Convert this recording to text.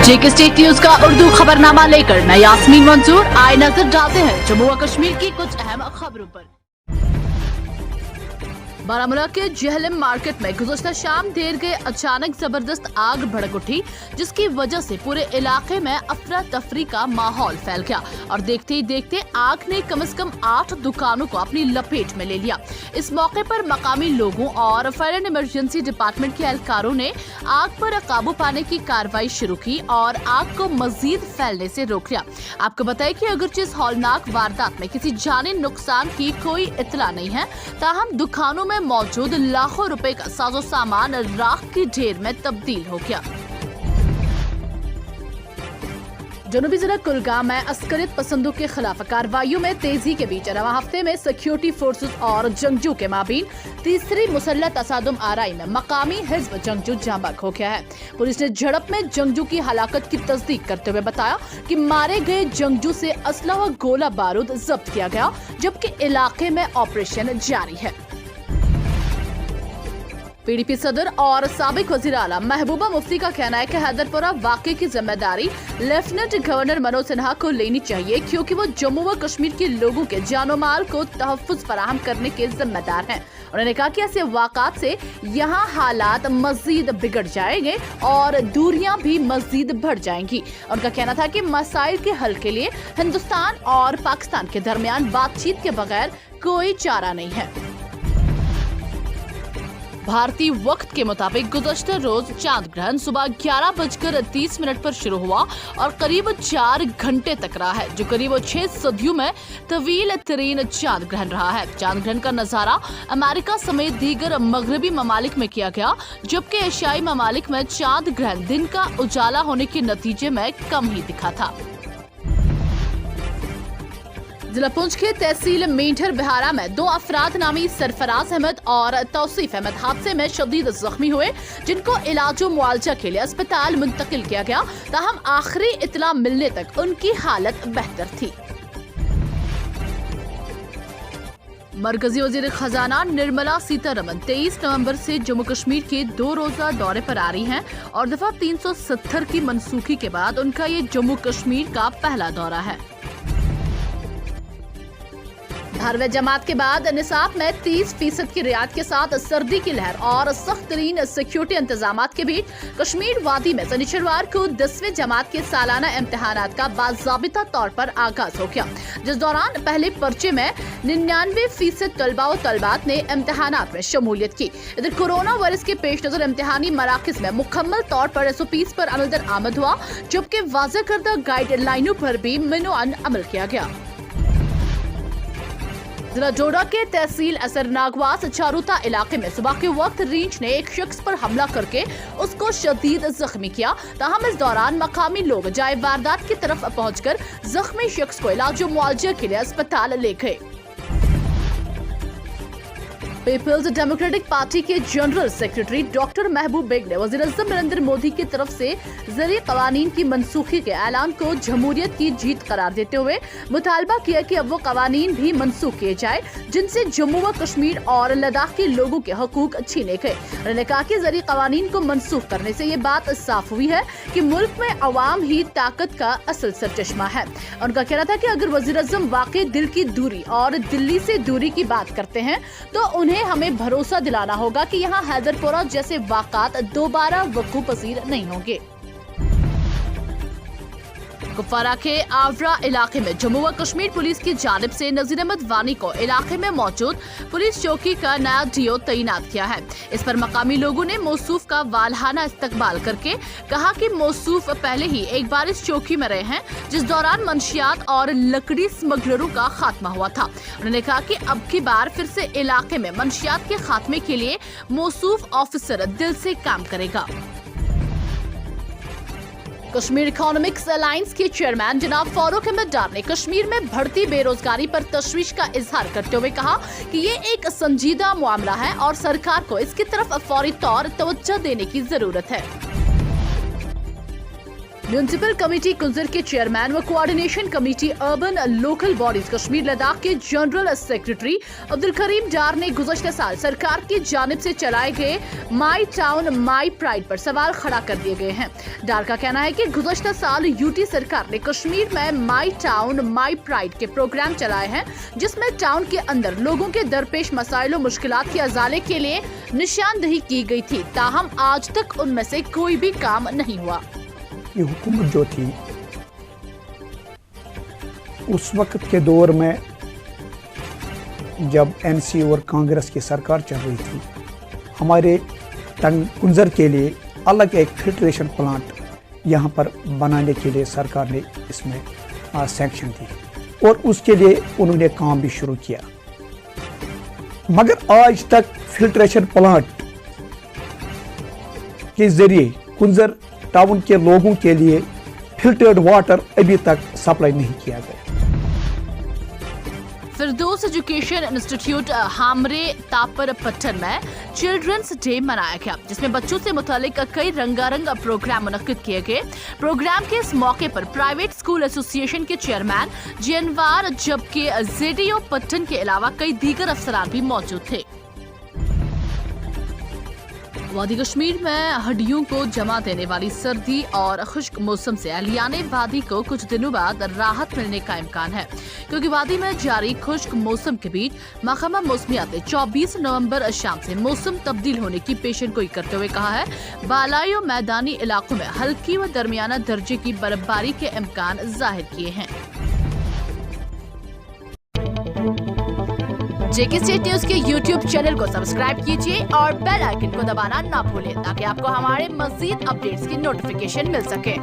जेक state news का उर्दू खबरनामा लेकर मैं यास्मीन मंजूर आए नजर डालते हैं जम्मू व कश्मीर की कुछ अहम खबरों पर। बारामूला के जहलम मार्केट में गुज़श्ता शाम देर गए अचानक जबरदस्त आग भड़क उठी, जिसकी वजह से पूरे इलाके में अफरा तफरी का माहौल फैल गया और देखते ही देखते आग ने कम से कम 8 दुकानों को अपनी लपेट में ले लिया। इस मौके पर मकामी लोगों और फायर एंड इमरजेंसी डिपार्टमेंट के एहलकारों ने आग पर काबू पाने की कार्रवाई शुरू की और आग को मजीद फैलने से रोक लिया। आपको बताएं कि अगरचे इस हौलनाक वारदात में किसी जानी नुकसान की कोई इत्तला नहीं है, ताहम दुकानों में मौजूद लाखों रुपए का साजो सामान राख की ढेर में तब्दील हो गया। जनूबी जिला कुलगाम में अस्करियत पसंदों के खिलाफ कार्रवाइयों में तेजी के बीच रवा हफ्ते में सिक्योरिटी फोर्सेस और जंगजू के माबीन तीसरी मुसल्लह तसादुम आराई में मकामी हिज्ब जंगजू जाँ बहक हो गया है। पुलिस ने झड़प में जंगजू की हलाकत की तस्दीक करते हुए बताया कि मारे गए जंगजू से असला व गोला बारूद जब्त किया गया, जबकि इलाके में ऑपरेशन जारी है। पीडीपी सदर और साबिक वजीर आला महबूबा मुफ्ती का कहना है कि हैदरपुरा वाक़े की जिम्मेदारी लेफ्टिनेंट गवर्नर मनोज सिन्हा को लेनी चाहिए, क्योंकि वो जम्मू व कश्मीर के लोगों के जानो माल को तहफ़्फ़ुज़ फराहम करने के जिम्मेदार हैं। उन्होंने कहा कि ऐसे वाक़ात से यहाँ हालात मजीद बिगड़ जाएंगे और दूरियां भी मजीद बढ़ जाएंगी। उनका कहना था कि मसाइल के हल के लिए हिंदुस्तान और पाकिस्तान के दरमियान बातचीत के बगैर कोई चारा नहीं है। भारतीय वक्त के मुताबिक गुज़श्ता रोज चांद ग्रहण सुबह 11:30 पर शुरू हुआ और करीब 4 घंटे तक रहा है, जो करीब 6 सदियों में तवील तरीन चांद ग्रहण रहा है। चांद ग्रहण का नजारा अमेरिका समेत दीगर मगरबी ममालिक में किया गया, जबकि एशियाई ममालिक में चांद ग्रहण दिन का उजाला होने के नतीजे में कम ही दिखा था। जिला पुंछ के तहसील मेंढर बिहारा में 2 अफराद नामी सरफराज अहमद और तौसीफ अहमद हादसे में शदीद जख्मी हुए, जिनको इलाज व मुआवजा के लिए अस्पताल मुंतकिल किया गया, ताहम आखिरी इत्तला मिलने तक उनकी हालत बेहतर थी। मरकजी वजीर खजाना निर्मला सीतारमन 23 नवंबर से जम्मू कश्मीर के 2 रोजा दौरे पर आ रही हैं और दफा 370 की मनसूखी के बाद उनका ये जम्मू कश्मीर का पहला दौरा है। भारवे जमात के बाद निसाब में 30% की रियायत के साथ सर्दी की लहर और सख्त तरीन सिक्योरिटी इंतजामात के बीच कश्मीर वादी में शनिवार को 10वीं जमात के सालाना इम्तिहानात का बाज़ाबिता तौर पर आगाज हो गया, जिस दौरान पहले पर्चे में 99% तलबा व तलबात ने इम्तिहानात में शमूलियत की। इधर कोरोना वायरस के पेश नजर इम्तिहानी मराकज में मुकम्मल तौर पर SOPs पर अमल दरामद हुआ, जबकि वाज़ेह करदा गाइडलाइनों पर भी मिनोअन अमल किया गया। जिला डोडा के तहसील असर नागवास चारूता इलाके में सुबह के वक्त रींच ने एक शख्स पर हमला करके उसको शदीद जख्मी किया, ताहम इस दौरान मकामी लोग जाए वारदात की तरफ पहुंचकर जख्मी शख्स को इलाज व मुआवजे के लिए अस्पताल ले गए। पीपल्स डेमोक्रेटिक पार्टी के जनरल सेक्रेटरी डॉक्टर महबूब बेग ने वज़ीर-ए-आज़म नरेंद्र मोदी की तरफ से ज़रिए कवानीन की मनसूखी के ऐलान को जमहूरियत की जीत करार देते हुए मुतालबा किया कि अब वो कवानीन भी मनसूख किए जाए जिनसे जम्मू व कश्मीर और लद्दाख के लोगों के हकूक छीने गए। उन्होंने कहा कि ज़रिए कवानीन को मनसूख करने से ये बात साफ हुई है कि मुल्क में अवाम ही ताकत का असल सरचश्मा है। उनका कहना था कि अगर वज़ीर-ए-आज़म वाकई दिल की दूरी और दिल्ली से दूरी की बात करते हैं तो उन्हें हमें भरोसा दिलाना होगा कि यहाँ हैदरपुरा जैसे वाक़ात दोबारा वक़ूअ पज़ीर नहीं होंगे। कुपवारा के आवरा इलाके में जम्मू व कश्मीर पुलिस की जानिब से नज़ीर अहमद वानी को इलाके में मौजूद पुलिस चौकी का नया DO तैनात किया है। इस पर मकामी लोगों ने मौसूफ का वालहाना इस्तकबाल करके कहा कि मौसूफ पहले ही एक बार इस चौकी में रहे हैं, जिस दौरान मंशियात और लकड़ी स्मगलरों का खात्मा हुआ था। उन्होंने कहा कि अब की बार फिर से इलाके में मंशियात के खात्मे के लिए मौसूफ ऑफिसर दिल से काम करेगा। कश्मीर इकोनॉमिक्स अलायंस के चेयरमैन जनाब फारूक अहमद डार ने कश्मीर में बढ़ती बेरोजगारी पर तशवीश का इजहार करते हुए कहा कि ये एक संजीदा मामला है और सरकार को इसकी तरफ फौरी तौर तवज्जो देने की जरूरत है। म्यूनिसिपल कमेटी कुंजर के चेयरमैन व coordination committee urban local bodies Kashmir Ladakh के जनरल सेक्रेटरी अब्दुल करीम डार ने गुज़श्ता साल सरकार की जानिब से चलाए गए माई टाउन माई प्राइड पर सवाल खड़ा कर दिए गए हैं। डार का कहना है कि गुज़श्ता साल यूटी सरकार ने कश्मीर में माई टाउन माई प्राइड के प्रोग्राम चलाए हैं, जिसमें टाउन के अंदर लोगों के दरपेश मसाइल और मुश्किलात के अजाले के लिए निशानदही की गई थी, ताहम आज तक उनमें से कोई भी काम नहीं हुआ। ये हुकूमत जो थी उस वक्त के दौर में जब एनसी और कांग्रेस की सरकार चल रही थी, हमारे कुंजर के लिए अलग एक फिल्ट्रेशन प्लांट यहाँ पर बनाने के लिए सरकार ने इसमें सैंक्शन दी और उसके लिए उन्होंने काम भी शुरू किया, मगर आज तक फिल्ट्रेशन प्लांट के जरिए कुंजर टाउन के लोगों के लिए फिल्टर्ड वाटर अभी तक सप्लाई नहीं किया गया। फिरदौस एजुकेशन इंस्टीट्यूट हामरे तापर पट्टन में चिल्ड्रंस डे मनाया गया, जिसमें बच्चों से मुतालिक कई रंगारंग प्रोग्राम मुनक्किद किए गए। प्रोग्राम के इस मौके पर प्राइवेट स्कूल एसोसिएशन के चेयरमैन जियनवार जबकि जेडीओ पट्टन के अलावा कई दीगर अफसरान भी मौजूद थे। वादी कश्मीर में हड्डियों को जमा देने वाली सर्दी और खुश्क मौसम से अहलियाने वादी को कुछ दिनों बाद राहत मिलने का इम्कान है, क्योंकि वादी में जारी खुश्क मौसम के बीच महकमा मौसमियात ने 24 नवंबर शाम से मौसम तब्दील होने की पेशन गोई करते हुए कहा है, बालाई और मैदानी इलाकों में हल्की व दरमियाना दर्जे की बर्फबारी के इम्कान जाहिर किए हैं। जेके स्टेट न्यूज के YouTube चैनल को सब्सक्राइब कीजिए और बेल आइकन को दबाना ना भूलें, ताकि आपको हमारे मज़ीद अपडेट्स की नोटिफिकेशन मिल सके।